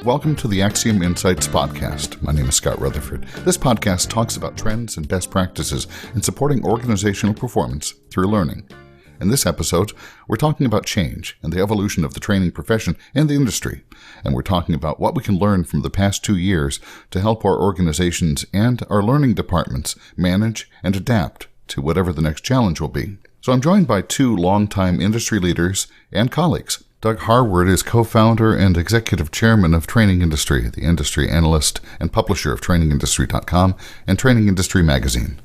welcome to the AXIOM Insights podcast. My name is Scott Rutherford. This podcast talks about trends and best practices in supporting organizational performance through learning. In this episode, we're talking about change and the evolution of the training profession and the industry. And we're talking about what we can learn from the past 2 years to help our organizations and our learning departments manage and adapt to whatever the next challenge will be. So I'm joined by two longtime industry leaders and colleagues. Doug Harward is co-founder and executive chairman of Training Industry, the industry analyst and publisher of TrainingIndustry.com and Training Industry Magazine.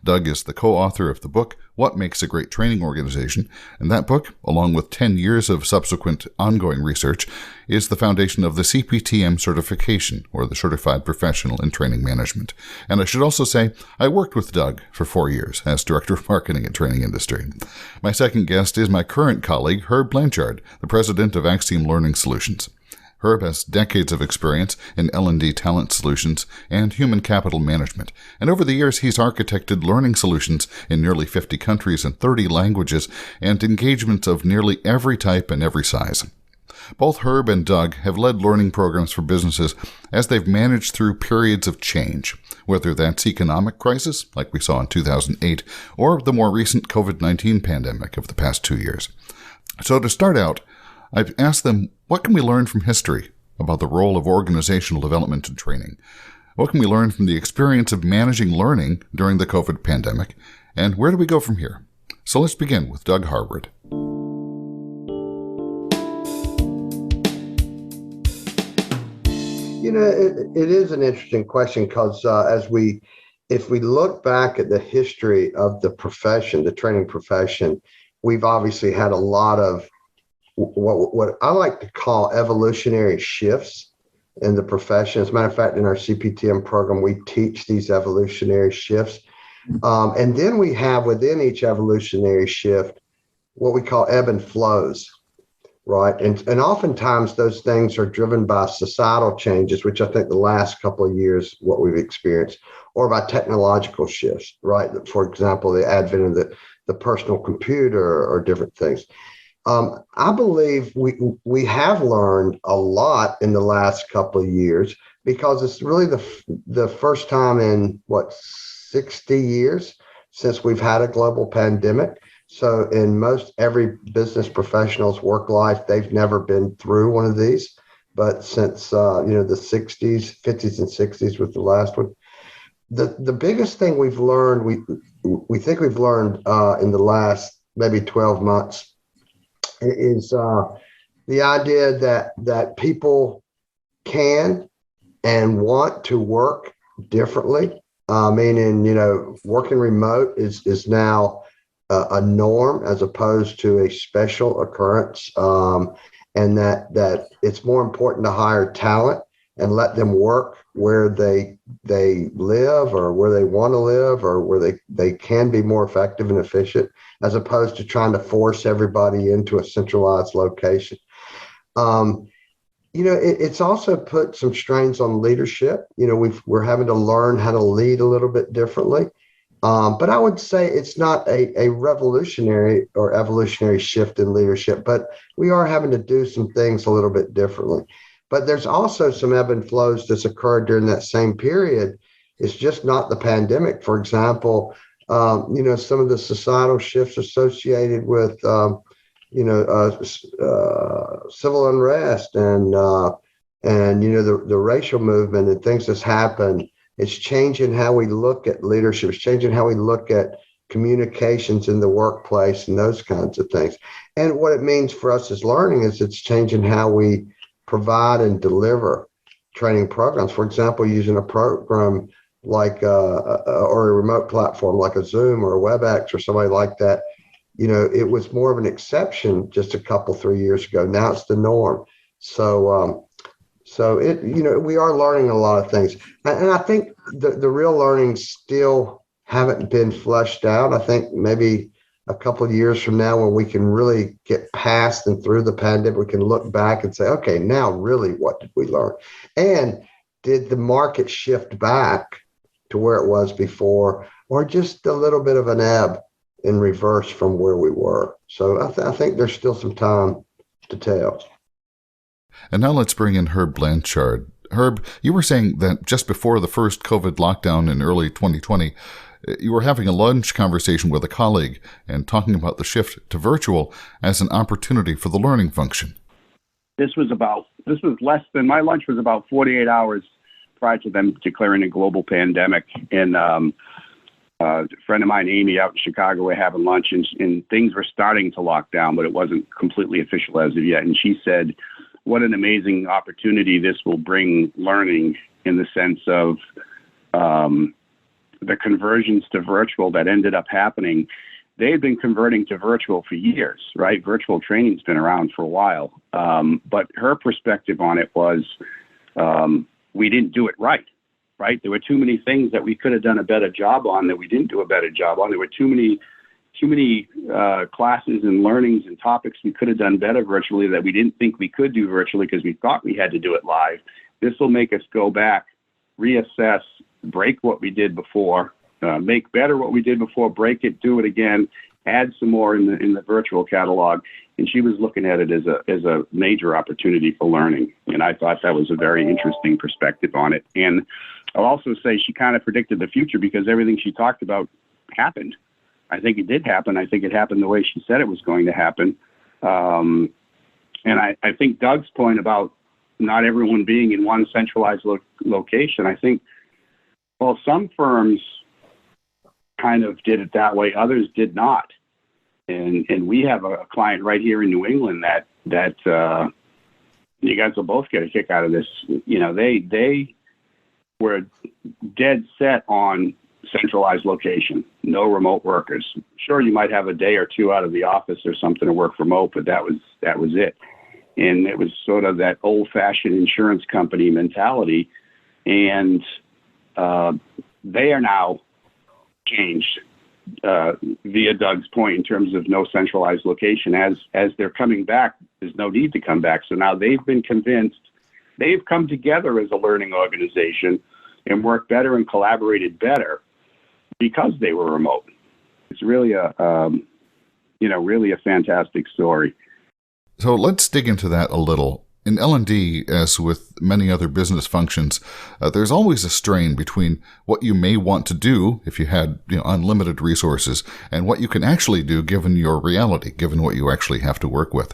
Doug is the co-author of the book, What Makes a Great Training Organization, and that book, along with 10 years of subsequent ongoing research, is the foundation of the CPTM certification, or the Certified Professional in Training Management. And I should also say, I worked with Doug for 4 years as Director of Marketing at Training Industry. My second guest is my current colleague, Herb Blanchard, the president of AXIOM Learning Solutions. Herb has decades of experience in L&D talent solutions and human capital management, and over the years he's architected learning solutions in nearly 50 countries and 30 languages and engagements of nearly every type and every size. Both Herb and Doug have led learning programs for businesses as they've managed through periods of change, whether that's economic crisis, like we saw in 2008, or the more recent COVID-19 pandemic of the past 2 years. So to start out, I've asked them, what can we learn from history about the role of organizational development and training? What can we learn from the experience of managing learning during the COVID pandemic? And where do we go from here? So let's begin with Doug Harward. You know, it is an interesting question because if we look back at the history of the profession, the training profession, we've obviously had a lot of what I like to call evolutionary shifts in the profession. As a matter of fact, in our CPTM program, we teach these evolutionary shifts. And then we have within each evolutionary shift, what we call ebb and flows, right? And oftentimes those things are driven by societal changes, which I think the last couple of years, what we've experienced, or by technological shifts, right? For example, the advent of the personal computer or different things. I believe we have learned a lot in the last couple of years because it's really the first time in 60 years since we've had a global pandemic. So in most every business professional's work life, they've never been through one of these. But since the 60s, 50s and 60s was the last one. The biggest thing we've learned, we think we've learned in the last maybe 12 months is the idea that people can and want to work differently, meaning, working remote is now a norm as opposed to a special occurrence, and that it's more important to hire talent and let them work where they live or where they want to live or where they can be more effective and efficient, as opposed to trying to force everybody into a centralized location. It's also put some strains on leadership. We're having to learn how to lead a little bit differently. But I would say it's not a revolutionary or evolutionary shift in leadership, but we are having to do some things a little bit differently. But there's also some ebb and flows that's occurred during that same period. It's just not the pandemic. For example, some of the societal shifts associated with, civil unrest and the racial movement and things that's happened. It's changing how we look at leadership. It's changing how we look at communications in the workplace and those kinds of things. And what it means for us as learning is it's changing how we provide and deliver training programs. For example, using a program like or a remote platform like a Zoom or a WebEx or somebody like that. It was more of an exception just a couple, 3 years ago. Now it's the norm. So we are learning a lot of things. And I think the real learnings still haven't been fleshed out. I think maybe a couple of years from now, when we can really get past and through the pandemic, we can look back and say, okay, now really what did we learn? And did the market shift back to where it was before, or just a little bit of an ebb in reverse from where we were? So I think there's still some time to tell. And now let's bring in Herb Blanchard. Herb, you were saying that just before the first COVID lockdown in early 2020, you were having a lunch conversation with a colleague and talking about the shift to virtual as an opportunity for the learning function. This was less than, my lunch was about 48 hours prior to them declaring a global pandemic. And a friend of mine, Amy, out in Chicago, were having lunch, and things were starting to lock down, but it wasn't completely official as of yet. And she said, what an amazing opportunity this will bring learning, in the sense of the conversions to virtual that ended up happening. They had been converting to virtual for years, right? Virtual training's been around for a while. But her perspective on it was, we didn't do it right? There were too many things that we could have done a better job on that we didn't do a better job on. There were too many classes and learnings and topics we could have done better virtually that we didn't think we could do virtually because we thought we had to do it live. This will make us go back, reassess, break what we did before, make better what we did before, break it, do it again, add some more in the virtual catalog. And she was looking at it as a major opportunity for learning. And I thought that was a very interesting perspective on it. And I'll also say she kind of predicted the future because everything she talked about happened. I think it did happen. I think it happened the way she said it was going to happen. And I think Doug's point about not everyone being in one centralized location, I think, well, some firms kind of did it that way. Others did not. And we have a client right here in New England that you guys will both get a kick out of this. They were dead set on centralized location, no remote workers. Sure, you might have a day or two out of the office or something to work remote, but that was it. And it was sort of that old-fashioned insurance company mentality. And they are now changed via Doug's point in terms of no centralized location. As they're coming back, there's no need to come back. So now they've been convinced, they've come together as a learning organization and worked better and collaborated better because they were remote. It's really really a fantastic story. So let's dig into that a little. In L&D, as with many other business functions, there's always a strain between what you may want to do if you had unlimited resources and what you can actually do given your reality, given what you actually have to work with.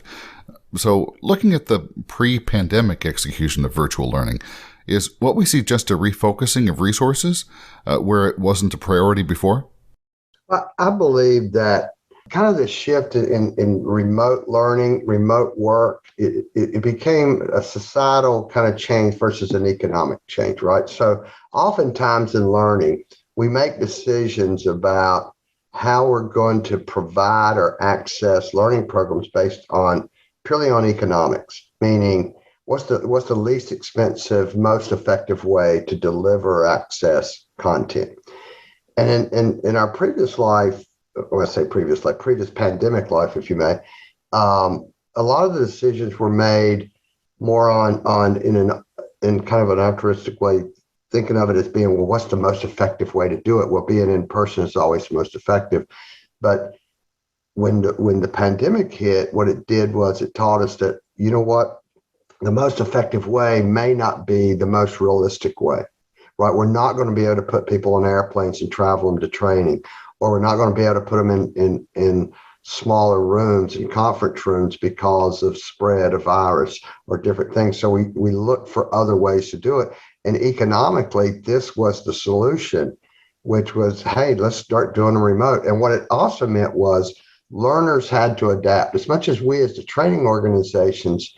So looking at the pre-pandemic execution of virtual learning, is what we see just a refocusing of resources where it wasn't a priority before? Well, I believe that kind of the shift in remote learning, remote work, it became a societal kind of change versus an economic change, right? So oftentimes in learning, we make decisions about how we're going to provide or access learning programs based on purely on economics, meaning what's the least expensive, most effective way to deliver or access content. And in our previous life, when I say previous life, previous pandemic life, if you may, a lot of the decisions were made more in kind of an altruistic way, thinking of it as being, well, what's the most effective way to do it? Well, being in person is always the most effective. But when the pandemic hit, what it did was it taught us that, you know what, the most effective way may not be the most realistic way, right? We're not going to be able to put people on airplanes and travel them to training, or we're not going to be able to put them in smaller rooms and conference rooms because of spread of virus or different things. So we look for other ways to do it. And economically, this was the solution, which was, hey, let's start doing them remote. And what it also meant was learners had to adapt. As much as we as the training organizations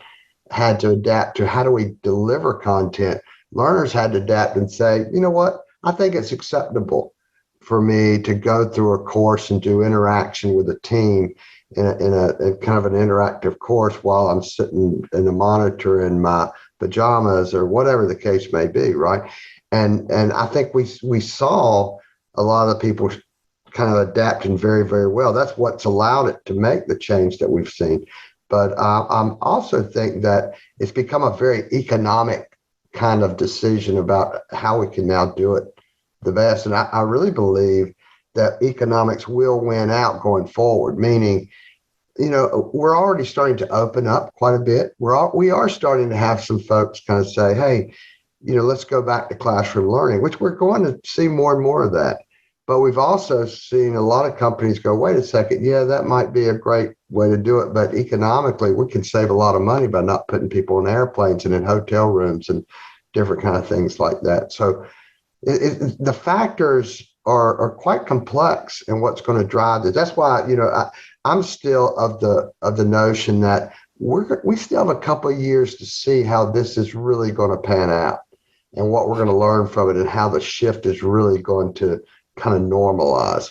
had to adapt to how do we deliver content, learners had to adapt and say, you know what, I think it's acceptable for me to go through a course and do interaction with a team in a kind of an interactive course while I'm sitting in a monitor in my pajamas or whatever the case may be, right? And I think we saw a lot of the people kind of adapting very, very well. That's what's allowed it to make the change that we've seen. But I also think that it's become a very economic kind of decision about how we can now do it the best. And I really believe that economics will win out going forward, meaning we're already starting to open up quite a bit. We are starting to have some folks kind of say, hey, let's go back to classroom learning, which we're going to see more and more of that. But we've also seen a lot of companies go, wait a second, yeah, that might be a great way to do it. But economically, we can save a lot of money by not putting people in airplanes and in hotel rooms and different kind of things like that. So the factors are quite complex in what's going to drive this. That's why, I'm still of the notion that we still have a couple of years to see how this is really going to pan out and what we're going to learn from it and how the shift is really going to kind of normalize.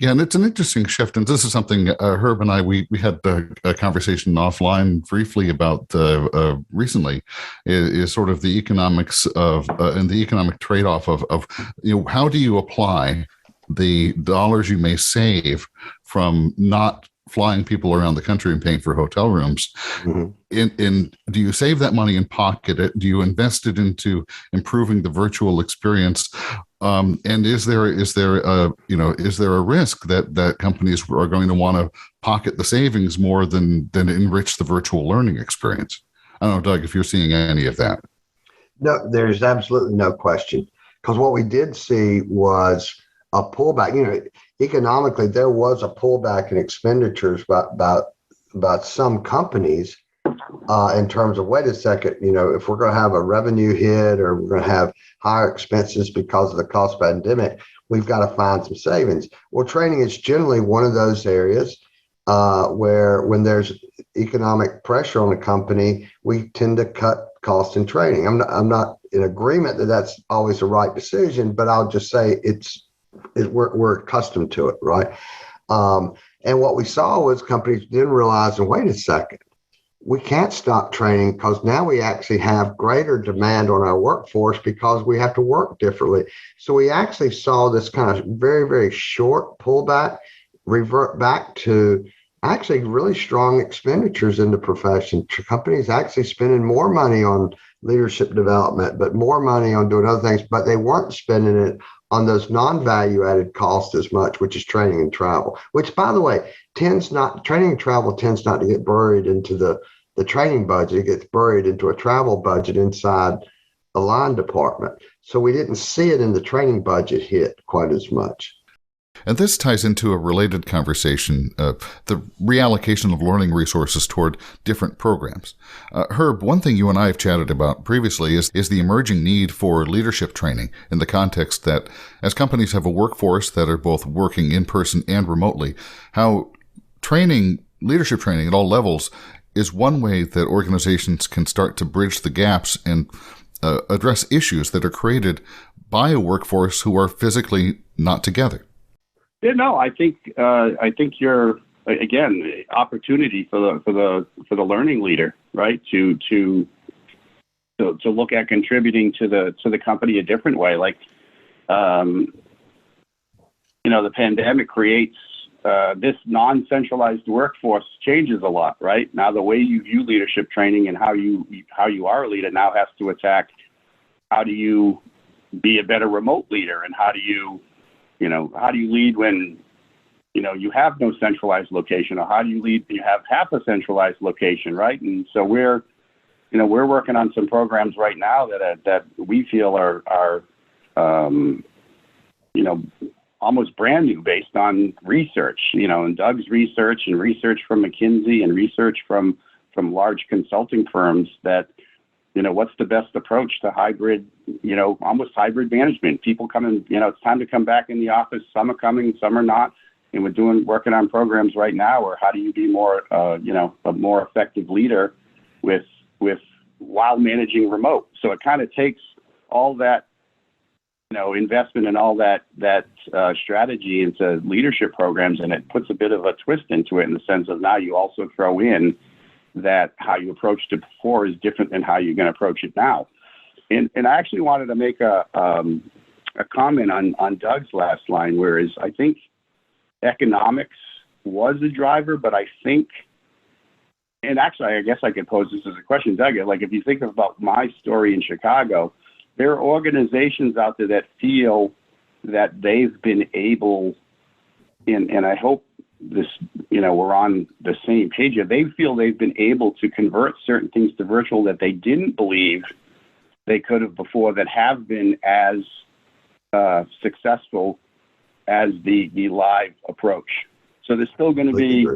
Yeah, and it's an interesting shift. And this is something Herb and I, we had a conversation offline briefly about recently, is sort of the economics of and the economic trade-off of how do you apply the dollars you may save from not flying people around the country and paying for hotel rooms. Mm-hmm. In do you save that money and pocket it? Do you invest it into improving the virtual experience? And is there a risk that companies are going to want to pocket the savings more than enrich the virtual learning experience? I don't know, Doug, if you're seeing any of that. No, there's absolutely no question, because what we did see was a pullback. Economically, there was a pullback in expenditures about some companies in terms of, wait a second, if we're going to have a revenue hit or we're going to have higher expenses because of the cost pandemic, we've got to find some savings. Well, training is generally one of those areas where when there's economic pressure on a company, we tend to cut costs in training. I'm not in agreement that that's always the right decision, but I'll just say we're accustomed to it, right? And what we saw was companies didn't realize, and wait a second, we can't stop training because now we actually have greater demand on our workforce because we have to work differently. So we actually saw this kind of very, very short pullback, revert back to actually really strong expenditures in the profession. Companies actually spending more money on leadership development, but more money on doing other things, but they weren't spending it on those non-value added costs as much, which is training and travel, which, by the way, training and travel tends not to get buried into the training budget. It gets buried into a travel budget inside a line department. So we didn't see it in the training budget hit quite as much. And this ties into a related conversation, the reallocation of learning resources toward different programs. Herb, one thing you and I have chatted about previously is the emerging need for leadership training in the context that as companies have a workforce that are both working in person and remotely, how leadership training at all levels is one way that organizations can start to bridge the gaps and address issues that are created by a workforce who are physically not together. Yeah, no, I think you're, again, opportunity for the learning leader, right? To look at contributing to the company a different way. Like, the pandemic creates this non-centralized workforce changes a lot, right? Now the way you view leadership training and how you are a leader now has to attack how do you be a better remote leader, and how do you lead when, you have no centralized location, or how do you lead when you have half a centralized location, right? And so we're working on some programs right now that we feel are almost brand new based on research, and Doug's research and research from McKinsey and research from large consulting firms that, what's the best approach to hybrid, almost hybrid management. People come in, it's time to come back in the office. Some are coming, some are not. And we're working on programs right now where how do you be more, a more effective leader with while managing remote. So it kind of takes all that, investment and all that strategy into leadership programs, and it puts a bit of a twist into it in the sense of now you also throw in that how you approached it before is different than how you're going to approach it now. And I actually wanted to make a comment on Doug's last line, whereas I think economics was a driver, but I think, and actually I guess I could pose this as a question, Doug, like if you think about my story in Chicago, there are organizations out there that feel that they've been able, and I hope this, we're on the same page here. They feel they've been able to convert certain things to virtual that they didn't believe they could have before, that have been as successful as the live approach. So there's still going to be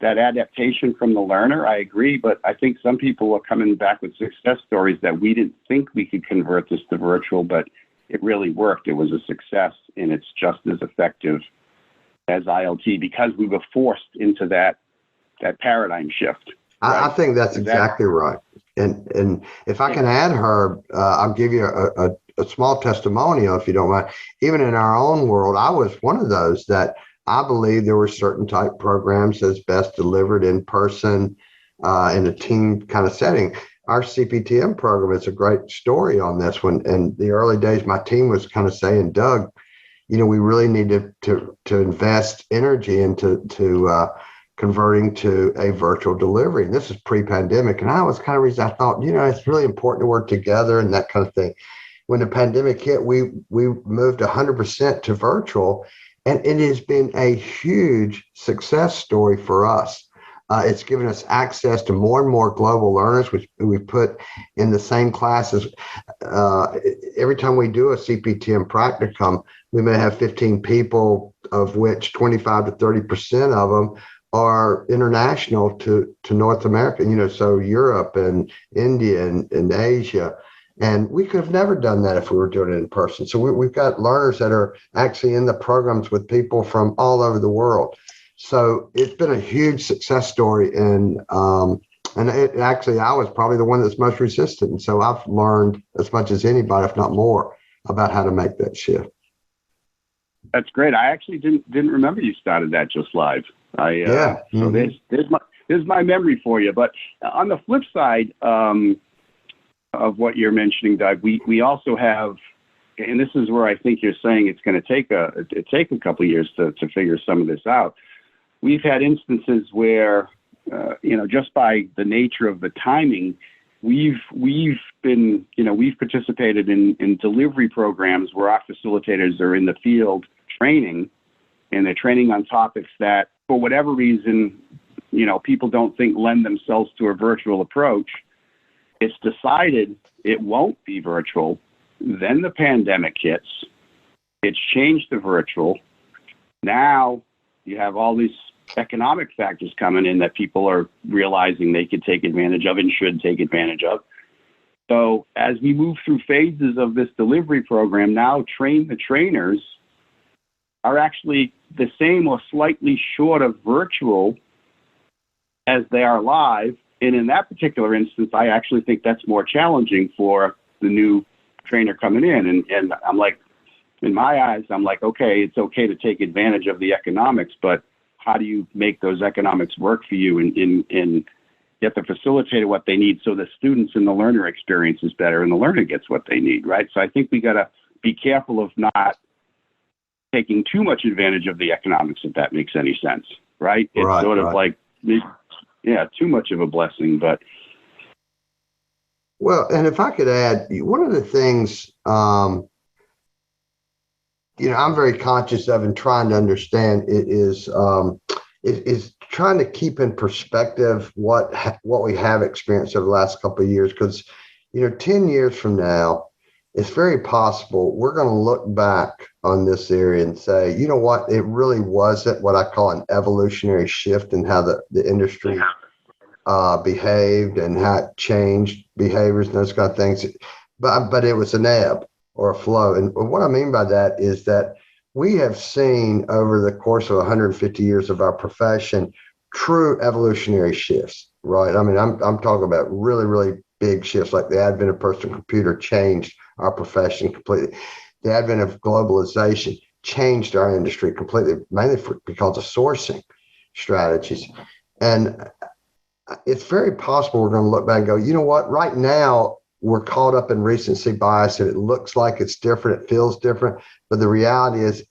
that adaptation from the learner. I agree, but I think some people are coming back with success stories that we didn't think we could convert this to virtual, but it really worked. It was a success, and it's just as effective as ILT because we were forced into that paradigm shift. Right? I think that's exactly right. And if I can add, Herb, I'll give you a small testimonial, if you don't mind. Even in our own world, I was one of those that I believe there were certain type programs that's best delivered in person in a team kind of setting. Our CPTM program is a great story on this one. In the early days, my team was kind of saying, Doug, we really need to invest energy into converting to a virtual delivery. And this is pre-pandemic. And I was kind of, I thought, it's really important to work together and that kind of thing. When the pandemic hit, we moved 100% to virtual, and it has been a huge success story for us. It's given us access to more and more global learners, which we put in the same classes. Every time we do a CPTM practicum, we may have 15 people, of which 25 to 30% of them are international to North America, so Europe and India and Asia. And we could have never done that if we were doing it in person. So we've got learners that are actually in the programs with people from all over the world. So it's been a huge success story. And it actually, I was probably the one that's most resistant. And so I've learned as much as anybody, if not more, about how to make that shift. That's great. I actually didn't remember you started that just live. So there's my memory for you. But on the flip side of what you're mentioning, Doug, we also have, and this is where I think you're saying it's going to take a couple of years to figure some of this out. We've had instances where, just by the nature of the timing, we've participated in delivery programs where our facilitators are in the field training, and they're training on topics that, for whatever reason, people don't think lend themselves to a virtual approach. It's decided it won't be virtual. Then the pandemic hits. It's changed to virtual. Now you have all these economic factors coming in that people are realizing they could take advantage of and should take advantage of. So as we move through phases of this delivery program, now train the trainers are actually the same or slightly short of virtual as they are live. And in that particular instance, I actually think that's more challenging for the new trainer coming in. And I'm like, in my eyes, I'm like, okay, it's okay to take advantage of the economics, but how do you make those economics work for you and get the facilitator what they need so the students and the learner experience is better and the learner gets what they need, right? So I think we got to be careful of not taking too much advantage of the economics, if that makes any sense, right? It's sort of like, too much of a blessing, but. Well, and if I could add, one of the things, I'm very conscious of and trying to understand is trying to keep in perspective what we have experienced over the last couple of years. Because, 10 years from now, it's very possible we're going to look back on this area and say, you know what, it really wasn't what I call an evolutionary shift in how the industry behaved and how it changed behaviors and those kind of things. But it was an ebb or a flow. And what I mean by that is that we have seen over the course of 150 years of our profession, true evolutionary shifts, right? I mean, I'm talking about really, really big shifts, like the advent of personal computer changed our profession completely. The advent of globalization changed our industry completely, mainly because of sourcing strategies. And it's very possible we're going to look back and go, you know what, right now we're caught up in recency bias and it looks like it's different, it feels different, but the reality is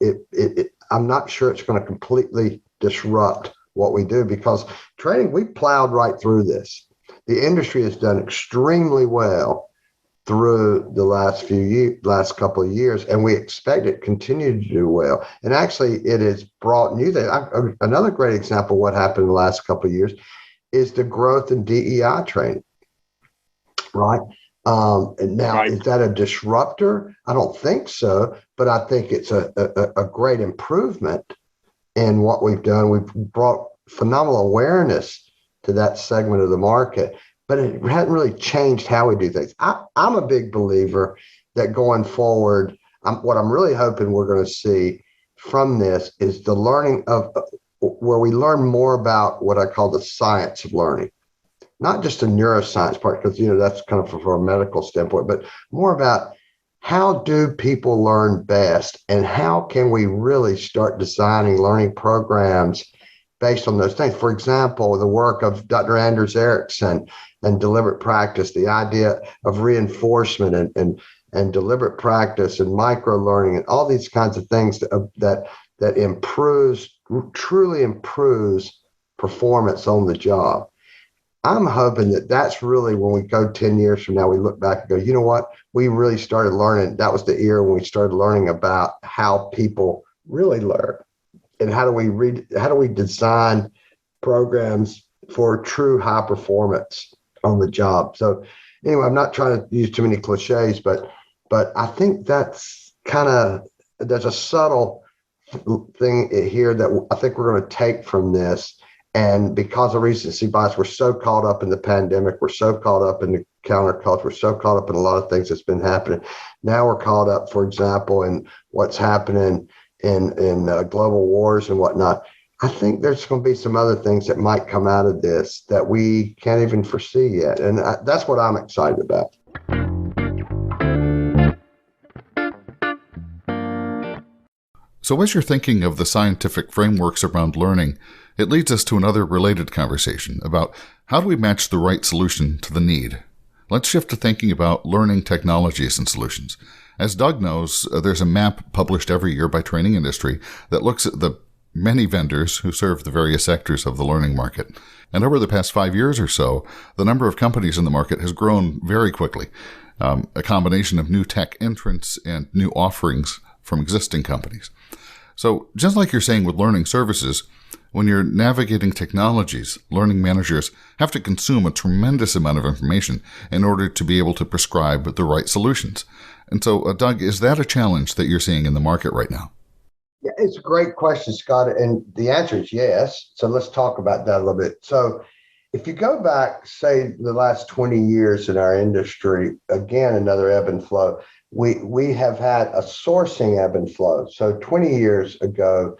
I'm not sure it's going to completely disrupt what we do, because training, we plowed right through this. The industry has done extremely well through the last couple of years, and we expect it to continue to do well. And actually, it has brought new things. Another great example of what happened in the last couple of years is the growth in DEI training, right? And now, Right. Is that a disruptor? I don't think so, but I think it's a great improvement in what we've done. We've brought phenomenal awareness to that segment of the market, but it hadn't really changed how we do things. I'm a big believer that going forward, what I'm really hoping we're going to see from this is the learning of where we learn more about what I call the science of learning. Not just the neuroscience part, because that's kind of from a medical standpoint, but more about how do people learn best, and how can we really start designing learning programs based on those things. For example, the work of Dr. Anders Ericsson and deliberate practice, the idea of reinforcement and deliberate practice and micro learning and all these kinds of things that truly improves performance on the job. I'm hoping that that's really when we go 10 years from now, we look back and go, you know what? We really started learning. That was the era when we started learning about how people really learn, and how do we design programs for true high performance on the job. So anyway, I'm not trying to use too many cliches, but I think there's a subtle thing here that I think we're going to take from this. And because of recency bias, we're so caught up in the pandemic, we're so caught up in the counterculture, we're so caught up in a lot of things that's been happening. Now we're caught up, for example, in what's happening in global wars and whatnot. I think there's going to be some other things that might come out of this that we can't even foresee yet. And that's what I'm excited about. So as you're thinking of the scientific frameworks around learning, it leads us to another related conversation about how do we match the right solution to the need. Let's shift to thinking about learning technologies and solutions. As Doug knows, there's a map published every year by Training Industry that looks at the many vendors who serve the various sectors of the learning market. And over the past 5 years or so, the number of companies in the market has grown very quickly. A combination of new tech entrants and new offerings from existing companies. So just like you're saying with learning services, when you're navigating technologies, learning managers have to consume a tremendous amount of information in order to be able to prescribe the right solutions. And so, Doug, is that a challenge that you're seeing in the market right now? Yeah, it's a great question, Scott. And the answer is yes. So let's talk about that a little bit. So if you go back, say, the last 20 years in our industry, again, another ebb and flow, we have had a sourcing ebb and flow. So 20 years ago,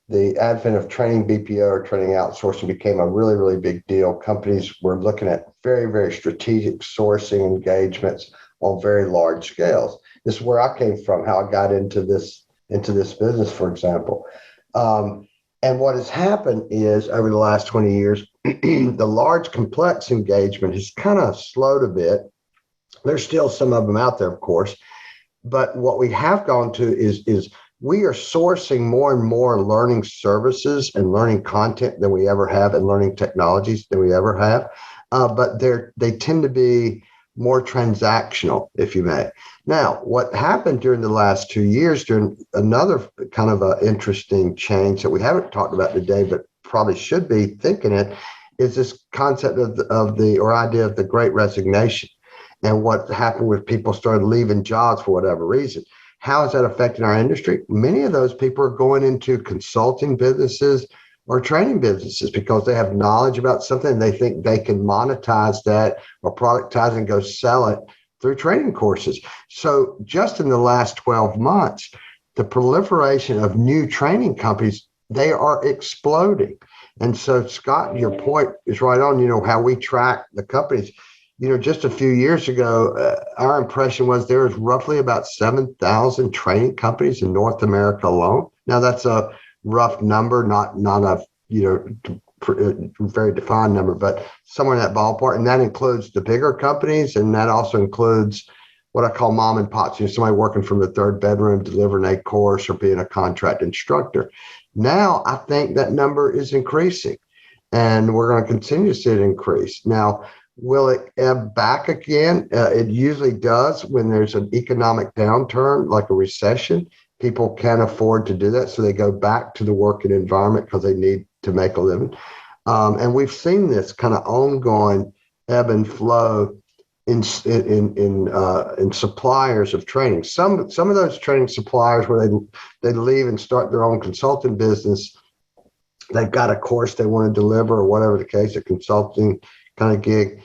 the advent of training BPO or training outsourcing became a really, really big deal. Companies were looking at very, very strategic sourcing engagements on very large scales. This is where I came from, how I got into this business, for example. And what has happened is over the last 20 years, the large complex engagement has kind of slowed a bit. There's still some of them out there, of course. But what we have gone to is we are sourcing more and more learning services and learning content than we ever have, and learning technologies than we ever have. But they tend to be more transactional, if you may. Now, what happened during the last 2 years, during another kind of an interesting change that we haven't talked about today, but probably should be thinking it, is this concept of the idea of the Great Resignation, and what happened with people started leaving jobs for whatever reason. How is that affecting our industry? Many of those people are going into consulting businesses or training businesses because they have knowledge about something and they think they can monetize that or productize and go sell it through training courses. So just in the last 12 months, the proliferation of new training companies, they are exploding. And so, Scott, your point is right on, how we track the companies. Just a few years ago, our impression was there was roughly about 7,000 training companies in North America alone. Now, that's a rough number, not a very defined number, but somewhere in that ballpark. And that includes the bigger companies, and that also includes what I call mom and pops, somebody working from the third bedroom, delivering a course or being a contract instructor. Now, I think that number is increasing, and we're going to continue to see it increase. Now, Will it ebb back again? It usually does when there's an economic downturn, like a recession. People can't afford to do that, so they go back to the working environment because they need to make a living. And we've seen this kind of ongoing ebb and flow in suppliers of training. Some of those training suppliers where they leave and start their own consulting business. They've got a course they want to deliver or whatever the case, a consulting kind of gig.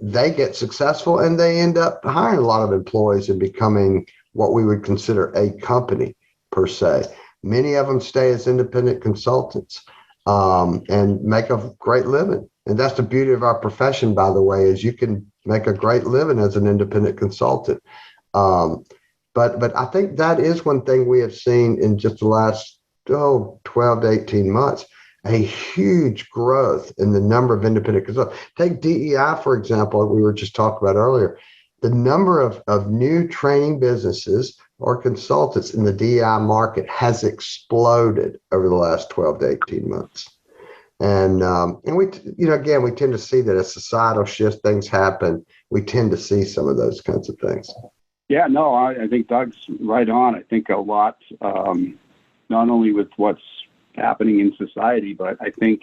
They get successful and they end up hiring a lot of employees and becoming what we would consider a company per se. Many of them stay as independent consultants and make a great living. And that's the beauty of our profession, by the way, is you can make a great living as an independent consultant. But I think that is one thing we have seen in just the last 12 to 18 months, a huge growth in the number of independent consultants. Take DEI, for example, we were just talking about earlier. The number of new training businesses or consultants in the DEI market has exploded over the last 12 to 18 months. And we, again, we tend to see that as societal shifts, things happen. We tend to see some of those kinds of things. Yeah, no, I think Doug's right on. I think a lot, not only with what's happening in society, but I think,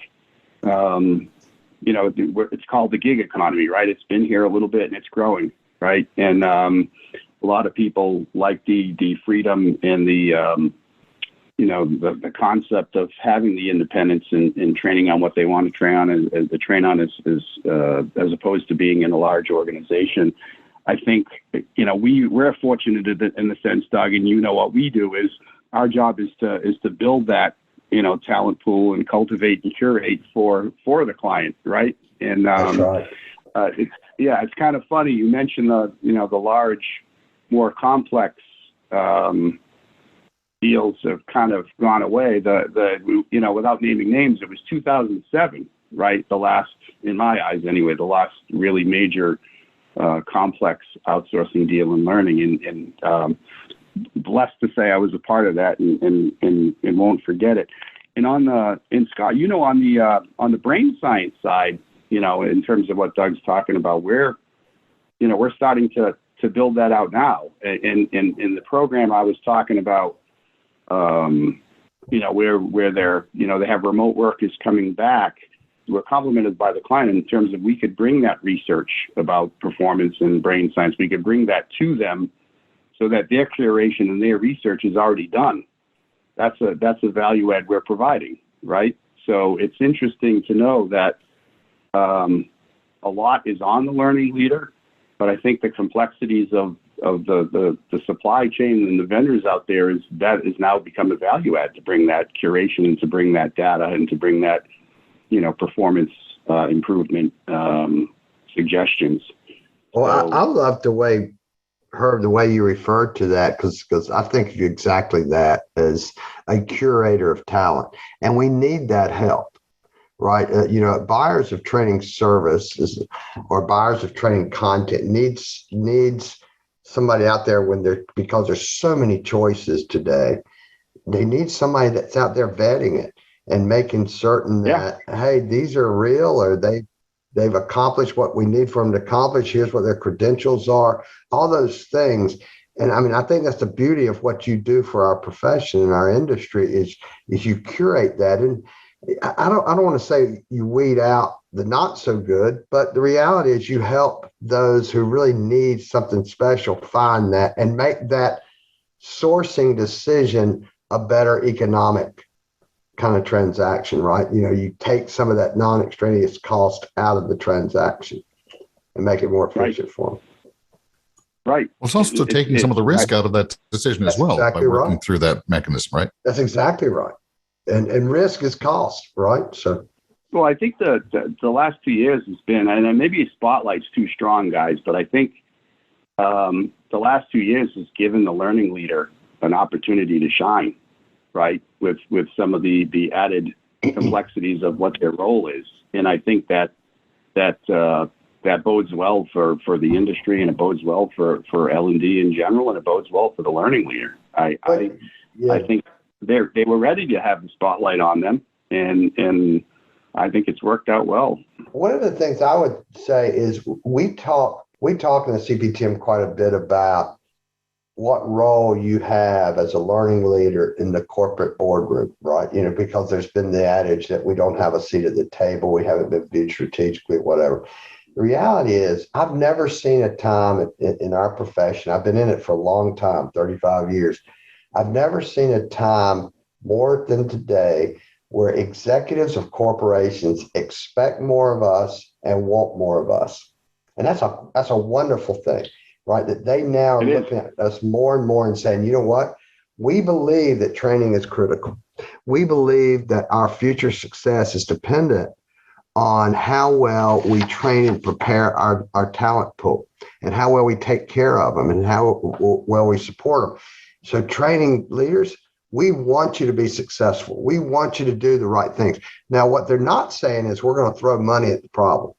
it's called the gig economy, right? It's been here a little bit and it's growing, right? And a lot of people like the freedom and the concept of having the independence and training on what they want to train on as opposed to being in a large organization. I think, we're fortunate in the sense, Doug, and what we do is our job is to build that, talent pool and cultivate and curate for the client. Right. And, that's right. It's kind of funny. You mentioned the large, more complex, deals have kind of gone away. Without naming names, it was 2007, right? The last, in my eyes anyway, the last really major complex outsourcing deal in learning. And blessed to say I was a part of that and won't forget it. And Scott, on the brain science side, in terms of what Doug's talking about, we're starting to build that out now. And in the program I was talking about, where they're, they have remote work is coming back. We're complimented by the client in terms of we could bring that research about performance and brain science. We could bring that to them so that their curation and their research is already done. That's a value add we're providing, right? So it's interesting to know that a lot is on the learning leader, but I think the complexities of the supply chain and the vendors out there is now become a value add to bring that curation and to bring that data and to bring that, performance improvement suggestions. Well, I love the way, Herb, the way you referred to that, because I think of exactly that as a curator of talent, and we need that help, right? Buyers of training services or buyers of training content needs somebody out there because there's so many choices today. They need somebody that's out there vetting it and making certain that, hey, these are real, or they've accomplished what we need for them to accomplish. Here's what their credentials are, all those things. And I mean, I think that's the beauty of what you do for our profession and our industry is you curate that. And I don't want to say you weed out the not so good, but the reality is you help those who really need something special find that and make that sourcing decision a better economic kind of transaction, right? You take some of that non-extraneous cost out of the transaction and make it more efficient for them. Right. Well, it's also taking some of the risk out of that decision as well by working through that mechanism, right? That's exactly right. And risk is cost, right? So, well, I think the last 2 years has been, and maybe spotlight's too strong, guys, but I think the last 2 years has given the learning leader an opportunity to shine, right? With some of the added complexities of what their role is, and I think that bodes well for the industry, and it bodes well for L&D in general, and it bodes well for the learning leader. I think they were ready to have the spotlight on them, and I think it's worked out well. One of the things I would say is we talk in the CPTM quite a bit about what role you have as a learning leader in the corporate boardroom, right? Because there's been the adage that we don't have a seat at the table, we haven't been viewed strategically, whatever. The reality is, I've never seen a time in our profession, I've been in it for a long time, 35 years. I've never seen a time more than today where executives of corporations expect more of us and want more of us. And that's a wonderful thing, right? That they now are looking at us more and more and saying, you know what? We believe that training is critical. We believe that our future success is dependent on how well we train and prepare our talent pool and how well we take care of them and how well we support them. So training leaders, we want you to be successful. We want you to do the right things. Now, what they're not saying is we're going to throw money at the problem.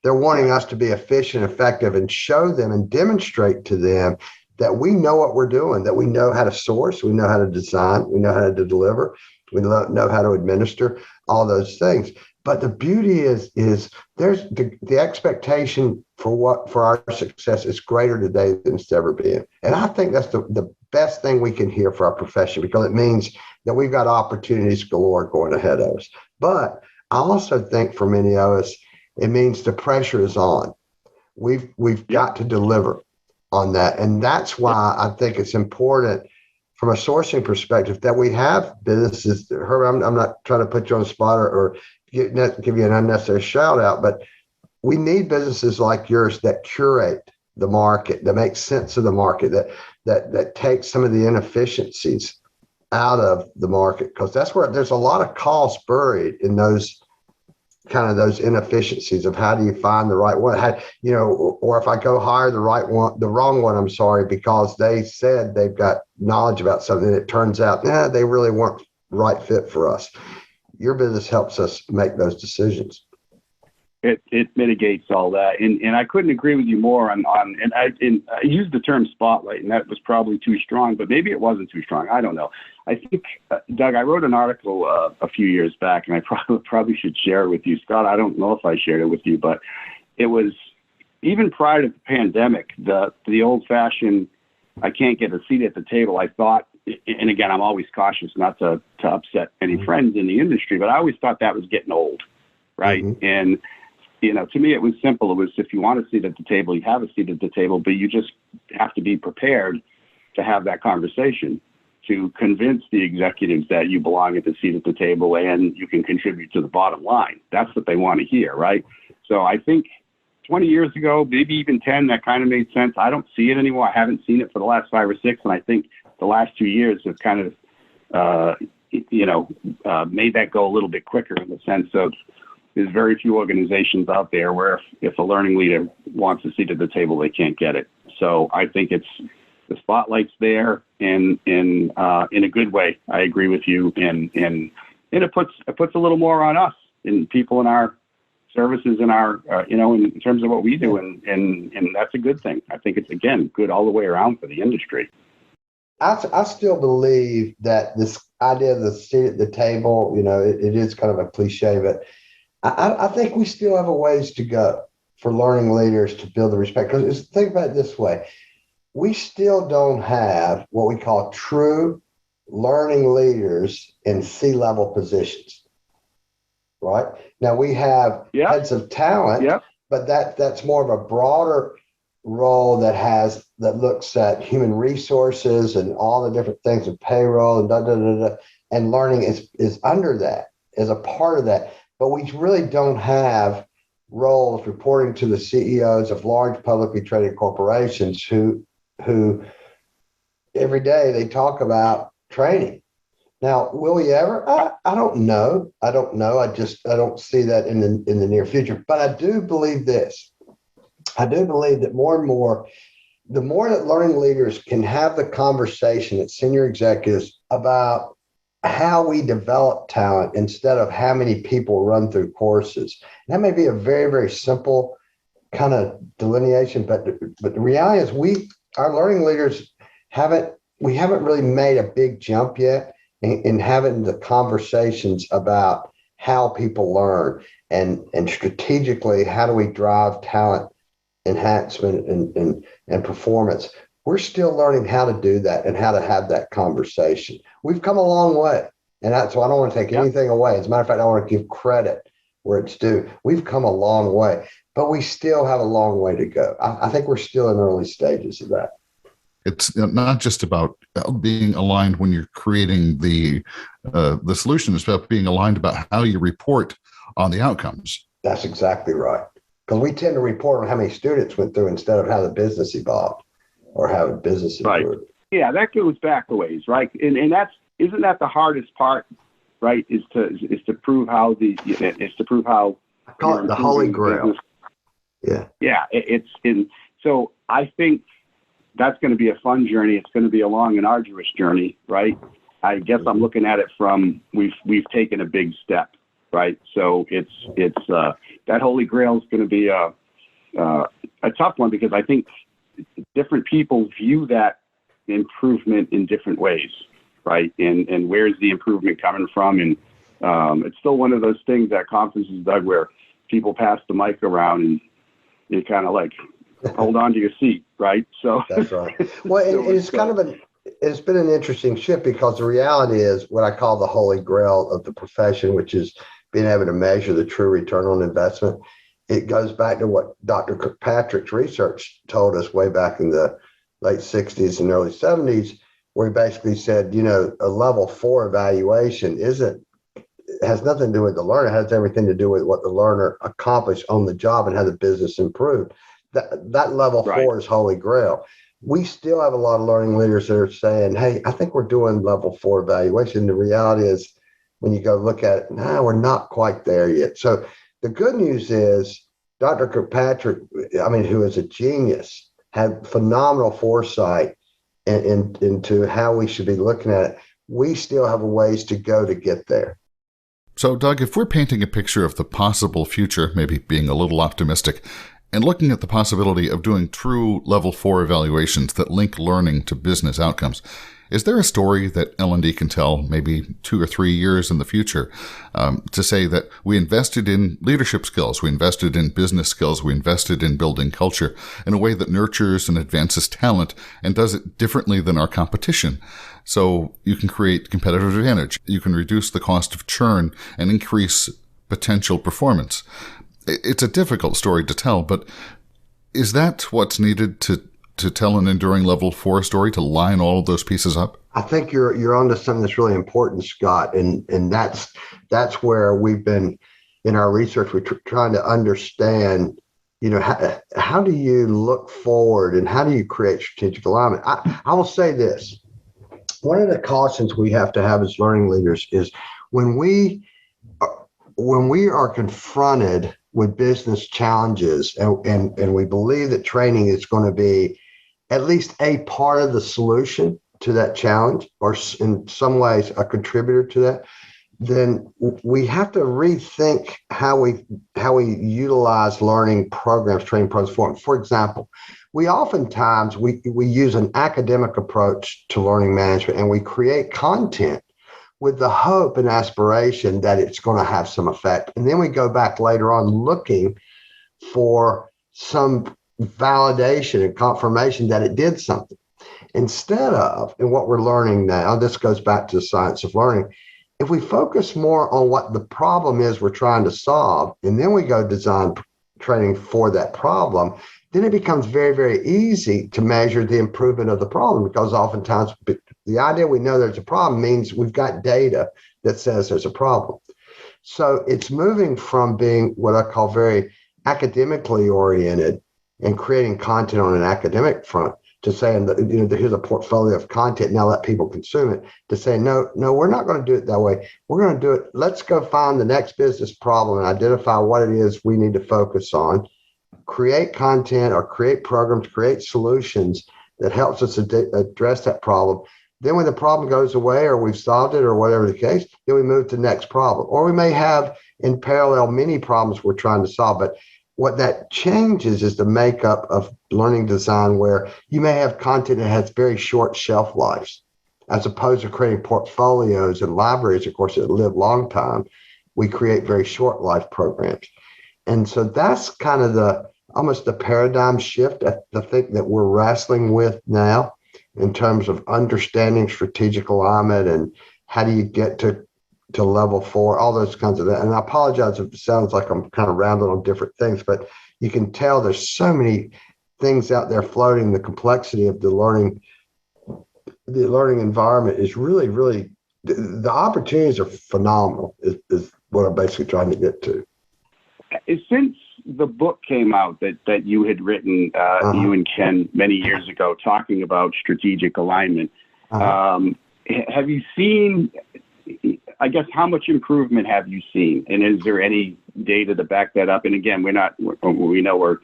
They're wanting us to be efficient, effective, and show them and demonstrate to them that we know what we're doing, that we know how to source, we know how to design, we know how to deliver, we know how to administer, all those things. But the beauty is there's the expectation for our success is greater today than it's ever been. And I think that's the best thing we can hear for our profession, because it means that we've got opportunities galore going ahead of us. But I also think for many of us, it means the pressure is on. We've got to deliver on that. And that's why I think it's important from a sourcing perspective that we have businesses. Herb, I'm not trying to put you on the spot or give you an unnecessary shout out, but we need businesses like yours that curate the market, that make sense of the market, that take some of the inefficiencies out of the market, because that's where there's a lot of cost buried in those inefficiencies of how do you find the right one, or if I go hire the wrong one, I'm sorry, because they said they've got knowledge about something, it turns out, they really weren't right fit for us. Your business helps us make those decisions. It mitigates all that, and I couldn't agree with you more on I used the term spotlight, and that was probably too strong, but maybe it wasn't too strong. I don't know. I think, Doug, I wrote an article a few years back, and I probably should share it with you, Scott. I don't know if I shared it with you, but it was even prior to the pandemic, the old-fashioned I can't get a seat at the table. I thought, and again, I'm always cautious not to upset any friends in the industry, but I always thought that was getting old, right? Mm-hmm. And to me, it was simple. It was, if you want a seat at the table, you have a seat at the table, but you just have to be prepared to have that conversation, to convince the executives that you belong at the seat at the table and you can contribute to the bottom line. That's what they want to hear, right? So I think 20 years ago, maybe even 10, that kind of made sense. I don't see it anymore. I haven't seen it for the last 5 or 6, and I think the last 2 years have kind of, made that go a little bit quicker, in the sense of there's very few organizations out there where if a learning leader wants a seat at the table, they can't get it. So I think the spotlight's there, and in a good way. I agree with you, and it puts a little more on us and people in our services in our in terms of what we do, and that's a good thing. I think it's, again, good all the way around for the industry. I still believe that this idea of the seat at the table, it is kind of a cliche, but I think we still have a ways to go for learning leaders to build the respect. Because think about it this way. We still don't have what we call true learning leaders in C-level positions, right? Now we have heads of talent, but that's more of a broader role that looks at human resources and all the different things of payroll and and learning is under that, as a part of that. But we really don't have roles reporting to the CEOs of large publicly traded corporations who every day they talk about training. Now, will we ever? I don't know. I don't see that in the near future. But I do believe this. I do believe that more and more, the more that learning leaders can have the conversation at senior executives about how we develop talent instead of how many people run through courses. That may be a very, very simple kind of delineation, but the reality is our learning leaders haven't really made a big jump yet in having the conversations about how people learn and strategically, how do we drive talent enhancement and performance. We're still learning how to do that and how to have that conversation. We've come a long way. And that's why I don't want to take anything away. As a matter of fact, I want to give credit where it's due. We've come a long way, but we still have a long way to go. I think we're still in early stages of that. It's not just about being aligned when you're creating the solution. It's about being aligned about how you report on the outcomes. That's exactly right. Because we tend to report on how many students went through instead of how the business evolved or how the business improved. Right. Yeah, that goes back a ways, right? And isn't that the hardest part, right? Is to prove how I call it the holy grail. Yeah. So I think that's going to be a fun journey. It's going to be a long and arduous journey, right? I guess I'm looking at it from we've taken a big step, right? So it's that holy grail is going to be a tough one, because I think different people view that improvement in different ways, right? And where's the improvement coming from? And it's still one of those things at conferences, Doug, where people pass the mic around and you kind of like hold on to your seat, right? So that's right. Well, it's kind of it's been an interesting shift, because the reality is what I call the holy grail of the profession, which is being able to measure the true return on investment. It goes back to what Dr. Kirkpatrick's research told us way back in the late 60s and early 70s, where he basically said, a level 4 evaluation has nothing to do with the learner. It has everything to do with what the learner accomplished on the job and how the business improved. That level 4 is holy grail. We still have a lot of learning leaders that are saying, hey, I think we're doing level 4 evaluation. The reality is, when you go look at it, we're not quite there yet. So the good news is Dr. Kirkpatrick, who is a genius, had phenomenal foresight into how we should be looking at it. We still have a ways to go to get there. So, Doug, if we're painting a picture of the possible future, maybe being a little optimistic, and looking at the possibility of doing true level 4 evaluations that link learning to business outcomes, is there a story that L&D can tell maybe 2 or 3 years in the future to say that we invested in leadership skills, we invested in business skills, we invested in building culture in a way that nurtures and advances talent and does it differently than our competition? So you can create competitive advantage, you can reduce the cost of churn and increase potential performance. It's a difficult story to tell, but is that what's needed to tell an enduring level 4 story, to line all of those pieces up? I think you're onto something that's really important, Scott, and that's where we've been in our research. We're trying to understand, how do you look forward and how do you create strategic alignment? I will say this: one of the cautions we have to have as learning leaders is when we are confronted with business challenges, and we believe that training is going to be at least a part of the solution to that challenge, or in some ways a contributor to that, then we have to rethink how we utilize learning programs, training programs. For example, we oftentimes use an academic approach to learning management, and we create content with the hope and aspiration that it's going to have some effect. And then we go back later on looking for some validation and confirmation that it did something. Instead of, and what we're learning now, this goes back to the science of learning, if we focus more on what the problem is we're trying to solve, and then we go design training for that problem, then it becomes very, very easy to measure the improvement of the problem, because oftentimes the idea we know there's a problem means we've got data that says there's a problem. So it's moving from being what I call very academically oriented and creating content on an academic front to saying that, here's a portfolio of content, now let people consume it, to say, no, we're not going to do it that way. We're going to do it. Let's go find the next business problem and identify what it is we need to focus on, create content or create programs, create solutions that helps us address that problem. Then when the problem goes away or we've solved it or whatever the case, then we move to the next problem. Or we may have in parallel many problems we're trying to solve. But what that changes is the makeup of learning design, where you may have content that has very short shelf lives, as opposed to creating portfolios and libraries, of course, that live long time. we create very short life programs. And so that's kind of almost the paradigm shift I think that we're wrestling with now in terms of understanding strategic alignment and how do you get to level 4, all those kinds of that. And I apologize if it sounds like I'm kind of rounding on different things, but you can tell there's so many things out there floating. The complexity of the learning environment is really, really, the opportunities are phenomenal is what I'm basically trying to get to. Since the book came out that you had written, you and Ken, many years ago, talking about strategic alignment, have you seen, I guess, how much improvement have you seen? And is there any data to back that up? And again, we know we're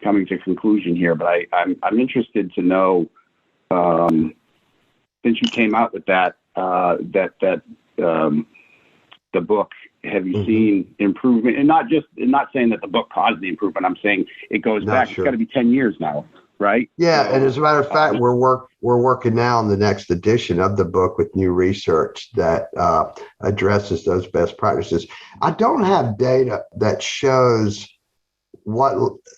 coming to conclusion here, but I'm interested to know, since you came out with the book, have you seen improvement? And not saying that the book caused the improvement. I'm saying it goes back. Sure. It's got to be 10 years now, right? Yeah, and as a matter of fact, we're working now on the next edition of the book with new research that addresses those best practices. I don't have data that shows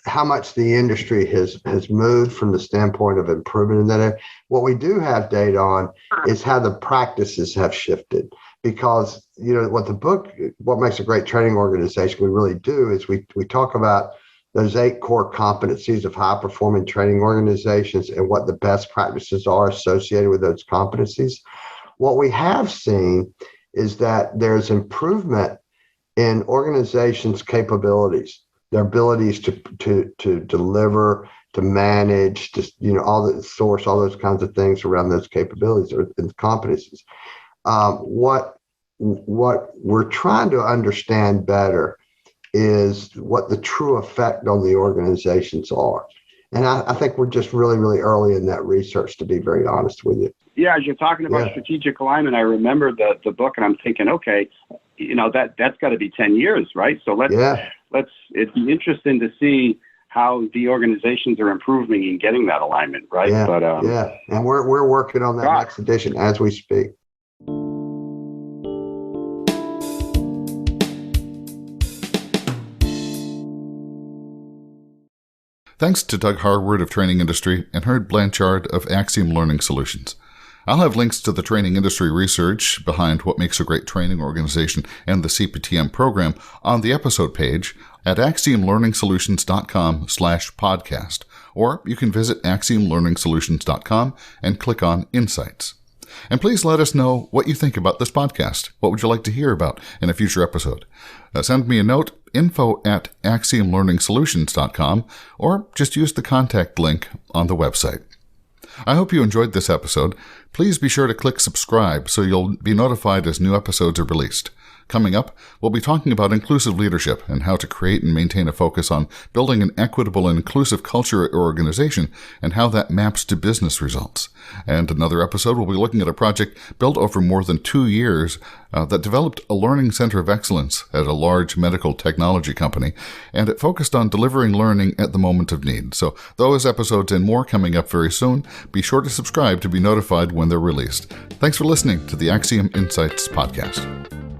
how much the industry has moved from the standpoint of improvement in that area. What we do have data on is how the practices have shifted. Because, what makes a great training organization we really do is we talk about those 8 core competencies of high performing training organizations and what the best practices are associated with those competencies. What we have seen is that there's improvement in organizations' capabilities, their abilities to deliver, to manage, all the source, all those kinds of things around those capabilities and competencies. What we're trying to understand better is what the true effect on the organizations are. And I think we're just really, really early in that research, to be very honest with you. Yeah, as you're talking about strategic alignment, I remember the book, and I'm thinking, okay, that's got to be 10 years, right? So it'd be interesting to see how the organizations are improving in getting that alignment, right? Yeah, and we're working on that next edition as we speak. Thanks to Doug Harward of Training Industry and Herb Blanchard of AXIOM Learning Solutions. I'll have links to the training industry research behind what makes a great training organization and the CPTM program on the episode page at axiomlearningsolutions.com/podcast, or you can visit axiomlearningsolutions.com and click on Insights. And please let us know what you think about this podcast. What would you like to hear about in a future episode? Send me a note, info@axiomlearningsolutions.com, or just use the contact link on the website. I hope you enjoyed this episode. Please be sure to click subscribe so you'll be notified as new episodes are released. Coming up, we'll be talking about inclusive leadership and how to create and maintain a focus on building an equitable and inclusive culture or organization and how that maps to business results. And another episode, we'll be looking at a project built over more than 2 years that developed a learning center of excellence at a large medical technology company, and it focused on delivering learning at the moment of need. So those episodes and more coming up very soon. Be sure to subscribe to be notified when they're released. Thanks for listening to the AXIOM Insights podcast.